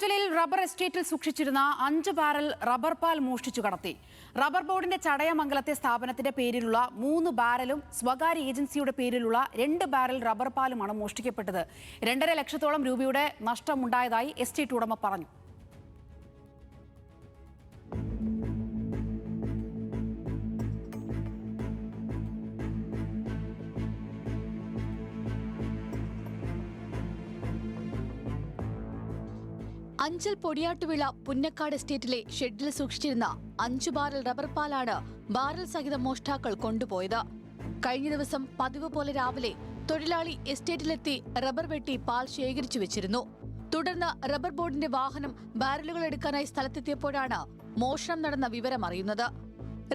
പഴയഞ്ചലിൽ rubber എസ്റ്റേറ്റിൽ സൂക്ഷിച്ചിരുന്ന 5 barrel rubber പാൽ മോഷ്ടിച്ചു കടത്തി. റബ്ബർ ബോർഡിന്റെ ചടയമംഗലത്തെ സ്ഥാപനത്തിന്റെ പേരിലുള്ള 3 ബാരലും സ്വകാര്യ ഏജൻസിയുടെ പേരിലുള്ള 2 ബാരൽ റബ്ബർ പാലുമാണ് മോഷ്ടിക്കപ്പെട്ടത്. 2.5 ലക്ഷത്തോളം രൂപയുടെ നഷ്ടമുണ്ടായതായി എസ്റ്റേറ്റ് ഉടമ പറഞ്ഞു. അഞ്ചൽ പൊടിയാട്ടുവിള പുന്നക്കാട് എസ്റ്റേറ്റിലെ ഷെഡിൽ സൂക്ഷിച്ചിരുന്ന 5 ബാരൽ റബ്ബർ പാലാണ് ബാരൽ സഹിതം മോഷ്ടാക്കൾ കൊണ്ടുപോയത്. കഴിഞ്ഞ ദിവസം പതിവ് പോലെ രാവിലെ തൊഴിലാളി എസ്റ്റേറ്റിലെത്തി റബ്ബർ വെട്ടി പാൽ ശേഖരിച്ചു വെച്ചിരുന്നു. തുടർന്ന് റബ്ബർ ബോർഡിന്റെ വാഹനം ബാരലുകൾ എടുക്കാനായി സ്ഥലത്തെത്തിയപ്പോഴാണ് മോഷണം നടന്ന വിവരം അറിയുന്നത്.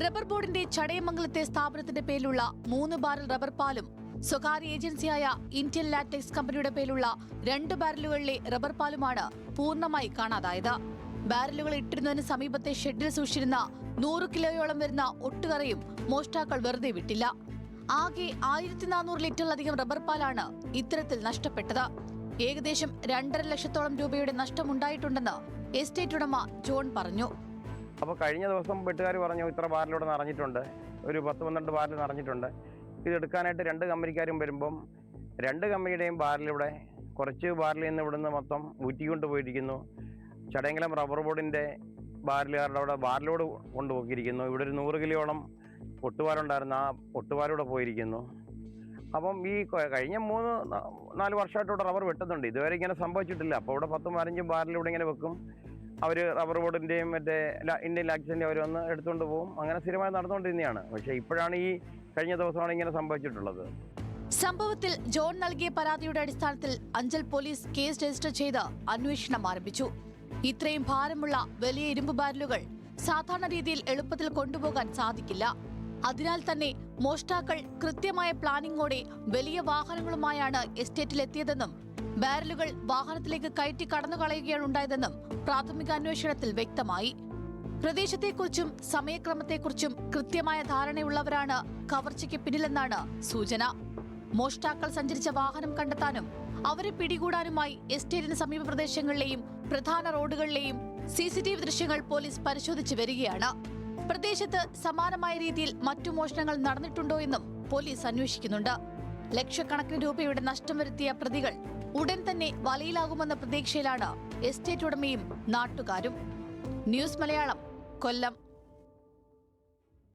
റബ്ബർ ബോർഡിന്റെ ചടയമംഗലത്തെ സ്ഥാപനത്തിന്റെ പേരിലുള്ള 3 ബാരൽ റബ്ബർ പാലും സ്വകാര്യ ഏജൻസിയായ ഇന്ത്യൻ ലാറ്റക്സ് കമ്പനിയുടെ പേരിലുള്ള 2 ബാരലുകളിലെ റബ്ബർ പാലുമാണ് പൂർണ്ണമായി കാണാതായത്. ബാരലുകൾ ഇട്ടിരുന്നതിന് സമീപത്തെ ഷെഡിൽ സൂക്ഷിച്ചിരുന്ന 100 കിലോയോളം വരുന്ന ഒട്ടുകറയും മോഷ്ടാക്കൾ വെറുതെ വിട്ടില്ല. ആകെ 1400 ലിറ്ററിലധികം റബ്ബർ പാലാണ് ഇത്തരത്തിൽ നഷ്ടപ്പെട്ടത്. ഏകദേശം 2.5 ലക്ഷത്തോളം രൂപയുടെ നഷ്ടമുണ്ടായിട്ടുണ്ടെന്ന് എസ്റ്റേറ്റ് ഉടമ ജോൺ പറഞ്ഞു. അപ്പോൾ കഴിഞ്ഞ ദിവസം വെട്ടുകാർ പറഞ്ഞു ഇത്ര ബാരലൂടെ നിറഞ്ഞിട്ടുണ്ട്, ഒരു 10-12 ബാരൽ നിറഞ്ഞിട്ടുണ്ട്. ഇതെടുക്കാനായിട്ട് 2 കമ്പനിക്കാരും വരുമ്പം 2 കമ്പനിയുടെയും ബാരലിവിടെ കുറച്ച് ബാരലിൽ നിന്ന് ഇവിടുന്ന് മൊത്തം ഊറ്റിക്കൊണ്ട് പോയിരിക്കുന്നു. ചടയമംഗലം റബ്ബർ ബോർഡിൻ്റെ ബാരലുകാരുടെ അവിടെ ബാരലോട് കൊണ്ടുപോയിരിക്കുന്നു. ഇവിടെ ഒരു 100 കിലോയോളം ഒട്ടുപാലുണ്ടായിരുന്നു, ആ ഒട്ടുപാലൂടെ പോയിരിക്കുന്നു. അപ്പം ഈ കഴിഞ്ഞ 3-4 വർഷമായിട്ട് ഇവിടെ റബ്ബർ വെട്ടുന്നുണ്ട്, ഇതുവരെ ഇങ്ങനെ സംഭവിച്ചിട്ടില്ല. അപ്പോൾ ഇവിടെ 10-15 ബാരലിവിടെ ഇങ്ങനെ വെക്കും. അവർ റബ്ബർ ബോർഡിൻ്റെയും മറ്റേ ഇന്ത്യൻ ലാക്സിൻ്റെയും അവർ വന്ന് എടുത്തുകൊണ്ട് പോകും. അങ്ങനെ സ്ഥിരമായി നടന്നുകൊണ്ടിരുന്നതാണ്. പക്ഷേ ഇപ്പോഴാണ് ഈ കഴിഞ്ഞ ദിവസമാണ് ഇങ്ങനെ സംഭവിച്ചിട്ടുള്ളത്. സംഭവത്തിൽ ജോൺ നൽകിയ പരാതിയുടെ അടിസ്ഥാനത്തിൽ അഞ്ചൽ പോലീസ് കേസ് രജിസ്റ്റർ ചെയ്ത് അന്വേഷണം ആരംഭിച്ചു. ഇത്രയും ഭാരമുള്ള വലിയ ഇരുമ്പ് ബാരലുകൾ സാധാരണ രീതിയിൽ എളുപ്പത്തിൽ കൊണ്ടുപോകാൻ സാധിക്കില്ല. അതിനാൽ തന്നെ മോഷ്ടാക്കൾ കൃത്യമായ പ്ലാനിങ്ങോടെ വലിയ വാഹനങ്ങളുമായാണ് എസ്റ്റേറ്റിലെത്തിയതെന്നും ബാരലുകൾ വാഹനത്തിലേക്ക് കയറ്റി കടന്നു കളയുകയാണ് ഉണ്ടായതെന്നും പ്രാഥമിക അന്വേഷണത്തിൽ വ്യക്തമായി. പ്രദേശത്തെക്കുറിച്ചും സമയക്രമത്തെക്കുറിച്ചും കൃത്യമായ ധാരണയുള്ളവരാണ് കവർച്ചയ്ക്ക് പിന്നിലെന്നാണ് സൂചന. മോഷ്ടാക്കൾ സഞ്ചരിച്ച വാഹനം കണ്ടെത്താനും അവരെ പിടികൂടാനുമായി എസ്റ്റേറ്റിന് സമീപ പ്രദേശങ്ങളിലെയും പ്രധാന റോഡുകളിലെയും CCTV ദൃശ്യങ്ങൾ പോലീസ് പരിശോധിച്ചു വരികയാണ്. പ്രദേശത്ത് സമാനമായ രീതിയിൽ മറ്റു മോഷണങ്ങൾ നടന്നിട്ടുണ്ടോ എന്നും പോലീസ് അന്വേഷിക്കുന്നുണ്ട്. ലക്ഷക്കണക്കിന് രൂപയുടെ നഷ്ടം വരുത്തിയ പ്രതികൾ ഉടൻ തന്നെ വലയിലാകുമെന്ന പ്രതീക്ഷയിലാണ് എസ്റ്റേറ്റ് ഉടമയും നാട്ടുകാരും. ന്യൂസ് മലയാളം, കൊല്ലം.